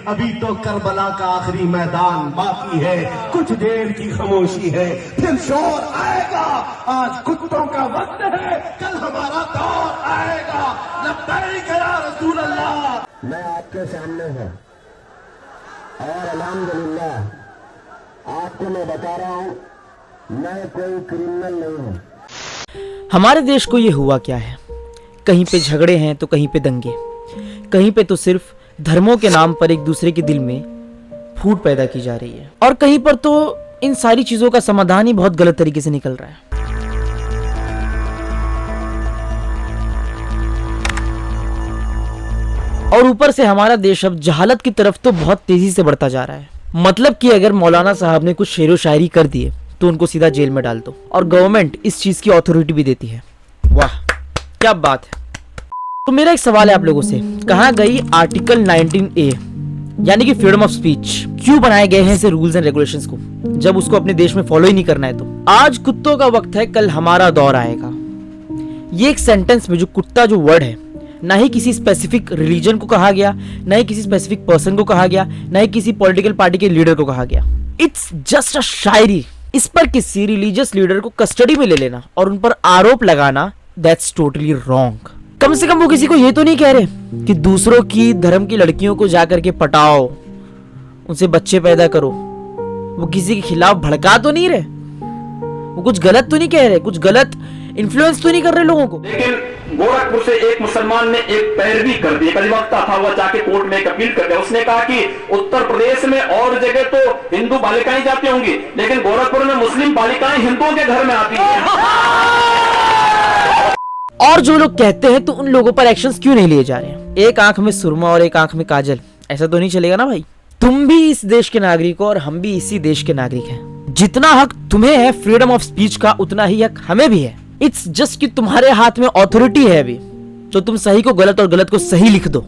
मैं आपके सामने हूँ और अल्हम्दुलिल्लाह आपको मैं बता रहा हूँ, मैं कोई क्रिमिनल नहीं हूँ। हमारे देश को ये हुआ क्या है? कहीं पे झगड़े हैं तो कहीं पे दंगे, कहीं पे तो सिर्फ धर्मों के नाम पर एक दूसरे के दिल में फूट पैदा की जा रही है, और कहीं पर तो इन सारी चीजों का समाधान ही बहुत गलत तरीके से निकल रहा है। और ऊपर से हमारा देश अब जहालत की तरफ तो बहुत तेजी से बढ़ता जा रहा है। मतलब कि अगर मौलाना साहब ने कुछ शेरो शायरी कर दिए तो उनको सीधा जेल में डाल दो, और गवर्नमेंट इस चीज की अथॉरिटी भी देती है। वाह क्या बात है। तो मेरा एक सवाल है आप लोगों से, कहां गई आर्टिकल 19A यानी कि फ्रीडम ऑफ स्पीच? क्यों बनाए गए हैं ऐसे रूल्स एंड रेगुलेशंस को, जब उसको अपने देश में फॉलो ही नहीं करना है? तो आज कुत्तों का वक्त है, कल हमारा दौर आएगा। ये एक सेंटेंस में जो कुत्ता जो वर्ड है, ना ही किसी स्पेसिफिक रिलीजन को कहा गया, ना ही किसी स्पेसिफिक पर्सन को कहा गया, ना ही किसी पॉलिटिकल पार्टी के लीडर को कहा गया। इट्स जस्ट अ शायरी। इस पर किसी रिलीजियस लीडर को कस्टडी में ले लेना और उन पर आरोप लगाना, दैट्स टोटली रॉन्ग। कम से कम वो किसी को ये तो नहीं कह रहे कि दूसरों की धर्म की लड़कियों को जाकर के पटाओ, उनसे बच्चे पैदा करो। वो किसी के खिलाफ भड़का तो नहीं रहे, वो कुछ गलत तो नहीं कह रहे, कुछ गलत इन्फ्लुएंस तो नहीं कर रहे लोगों को। लेकिन गोरखपुर से एक मुसलमान ने एक पैरवी कर दी, एक अधिवक्ता था, वह जाके कोर्ट में एक अपील कर दिया। उसने कहा कि उत्तर प्रदेश में और जगह तो हिंदू बालिकाएं जाती होंगी, लेकिन गोरखपुर में मुस्लिम बालिकाएं हिंदुओं के घर में आती हैं। और जो लोग कहते हैं तो उन लोगों पर एक्शंस क्यों नहीं लिए जा रहे हैं? एक आंख में सुरमा और एक आंख में काजल, ऐसा तो नहीं चलेगा ना भाई। तुम भी इस देश के नागरिक हो और हम भी इसी देश के नागरिक हैं। जितना हक तुम्हें है फ्रीडम ऑफ स्पीच का, उतना ही हक हमें भी है। इट्स जस्ट कि तुम्हारे हाथ में अथॉरिटी है अभी, तो तुम सही को गलत और गलत को सही लिख दो।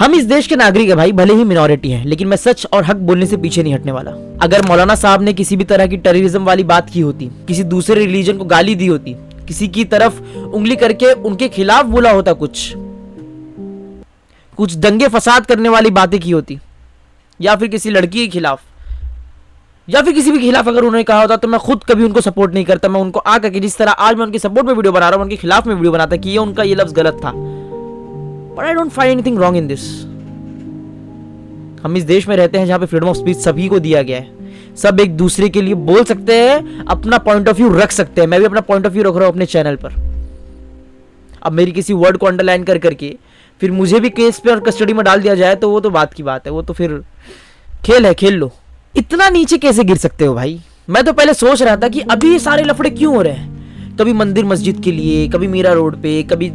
हम इस देश के नागरिक है भाई, भले ही मिनॉरिटी है, लेकिन मैं सच और हक बोलने से पीछे नहीं हटने वाला। अगर मौलाना साहब ने किसी भी तरह की टेररिज्म वाली बात की होती, किसी दूसरे रिलीजन को गाली दी होती, किसी की तरफ उंगली करके उनके खिलाफ बोला होता, कुछ दंगे फसाद करने वाली बातें की होती, या फिर किसी लड़की के खिलाफ या फिर किसी भी खिलाफ अगर उन्होंने कहा होता, तो मैं खुद कभी उनको सपोर्ट नहीं करता। मैं उनको आकर के जिस तरह आज मैं उनके सपोर्ट में वीडियो बना रहा हूं, उनके खिलाफ में वीडियो बनाता कि ये उनका ये लफ्ज गलत था। But I don't find anything wrong in this. हम इस देश में रहते हैं जहां पे फ्रीडम ऑफ स्पीच सभी को दिया गया है, सब एक दूसरे के लिए बोल सकते हैं, अपना पॉइंट ऑफ व्यू रख सकते हैं। मैं भी अपना पॉइंट ऑफ व्यू रख रहा हूं अपने चैनल पर। अब मेरी किसी वर्ड को अंडरलाइन कर करके फिर मुझे भी केस पे और कस्टडी में डाल दिया जाए तो वो तो बात की बात है, वो तो फिर खेल है, खेल लो। इतना नीचे कैसे गिर सकते हो भाई? मैं तो पहले सोच रहा था कि अभी ये सारे लफड़े क्यों हो रहे हैं। कभी मंदिर मस्जिद के लिए, कभी मीरा रोड पे, कभी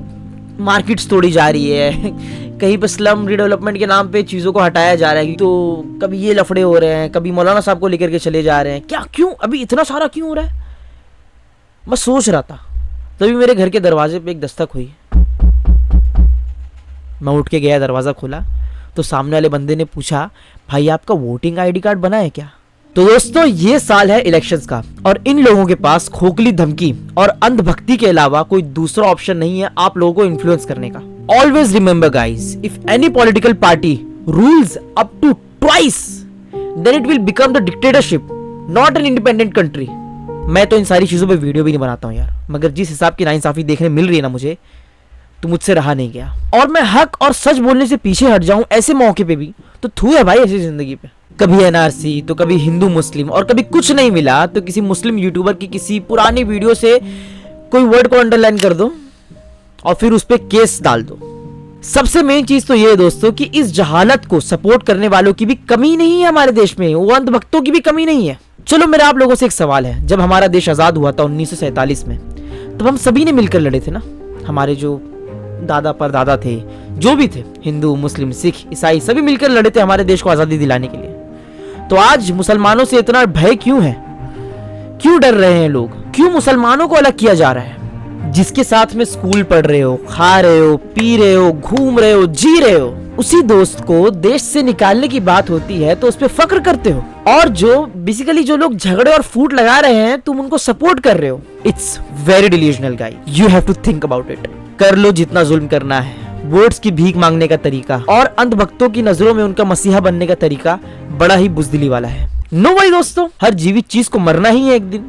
मार्केट्स तोड़ी जा रही है, कहीं पे स्लम रिडेवलपमेंट के नाम पे चीजों को हटाया जा रहा है, तो कभी ये लफड़े हो रहे हैं, कभी मौलाना साहब को लेकर के चले जा रहे हैं। क्या क्यों अभी इतना सारा क्यों हो रहा है? मैं सोच रहा था, तभी मेरे घर के दरवाजे पे एक दस्तक हुई। मैं उठ के गया, दरवाजा खोला तो सामने वाले बंदे ने पूछा, भाई आपका वोटिंग आईडी कार्ड बना है क्या? तो दोस्तों ये साल है इलेक्शंस का, और इन लोगों के पास खोखली धमकी और अंधभक्ति के अलावा कोई दूसरा ऑप्शन नहीं है आप लोगों को इन्फ्लुएंस करने का। Always remember guys, if any political party rules up to twice, then it will become the dictatorship, not an independent country. मैं तो इन सारी चीजों पे वीडियो भी नहीं बनाता हूँ यार, मगर जिस हिसाब की नाइंसाफी देखने मिल रही है ना मुझे, तो मुझसे रहा नहीं गया। और मैं हक और सच बोलने से पीछे हट जाऊं ऐसे मौके पे भी तो थू है भाई ऐसी जिंदगी पे। कभी एनआरसी तो कभी हिंदू मुस्लिम, और कभी कुछ नहीं मिला तो किसी मुस्लिम यूट्यूबर की किसी पुरानी वीडियो से कोई वर्ड को अंडरलाइन कर दो और फिर उस पर केस डाल दो। सबसे मेन चीज तो ये है दोस्तों कि इस जहालत को सपोर्ट करने वालों की भी कमी नहीं है हमारे देश में, वो अंधभक्तों की भी कमी नहीं है। चलो मेरा आप लोगों से एक सवाल है, जब हमारा देश आजाद हुआ था 1947 में, तब हम सभी ने मिलकर लड़े थे ना। हमारे जो दादा परदादा थे, जो भी थे, हिंदू मुस्लिम सिख ईसाई, सभी मिलकर लड़े थे हमारे देश को आजादी दिलाने के लिए। तो आज मुसलमानों से इतना भय क्यों है? क्यों डर रहे हैं लोग? क्यों मुसलमानों को अलग किया जा रहा है? जिसके साथ में स्कूल पढ़ रहे हो, खा रहे हो, पी रहे हो, घूम रहे हो, जी रहे हो, उसी दोस्त को देश से निकालने की बात होती है तो उस पर फक्र करते हो। और जो बेसिकली जो लोग झगड़े और फूट लगा रहे हैं, तुम उनको सपोर्ट कर रहे हो। It's very delusional guys, you have to think about it. कर लो जितना जुल्म करना है, वोट्स की भीख मांगने का तरीका और अंधभक्तों की नजरों में उनका मसीहा बनने का तरीका बड़ा ही बुज़दिली वाला है। नो भाई दोस्तों, हर जीवित चीज को मरना ही है एक दिन,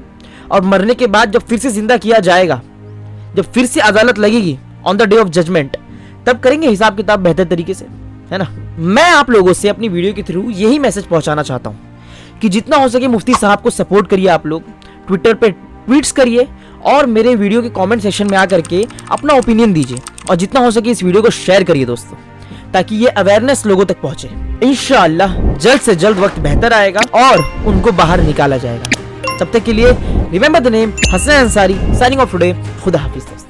और मरने के बाद जब फिर से जिंदा किया जाएगा, जब फिर से अदालत लगेगी on the day of judgement, तब करेंगे हिसाब किताब बेहतर तरीके से, है ना। मैं आप लोगों से अपनी वीडियो के थ्रू यही मैसेज पहुंचाना चाहता हूं कि जितना हो सके मुफ्ती साहब को सपोर्ट करिए। आप लोग ट्विटर पे ट्वीट्स करिए और मेरे वीडियो के कमेंट सेक्शन में आकर के अपना ओपिनियन दीजिए, और जितना हो सके इस वीडियो को शेयर करिए दोस्तों, ताकि ये अवेयरनेस लोगों तक पहुंचे। इंशाअल्लाह जल्द से जल्द वक्त बेहतर आएगा और उनको बाहर निकाला जाएगा। तब तक के लिए remember the name Hasan Ansari, signing off today. खुदा हाफिज दोस्तों।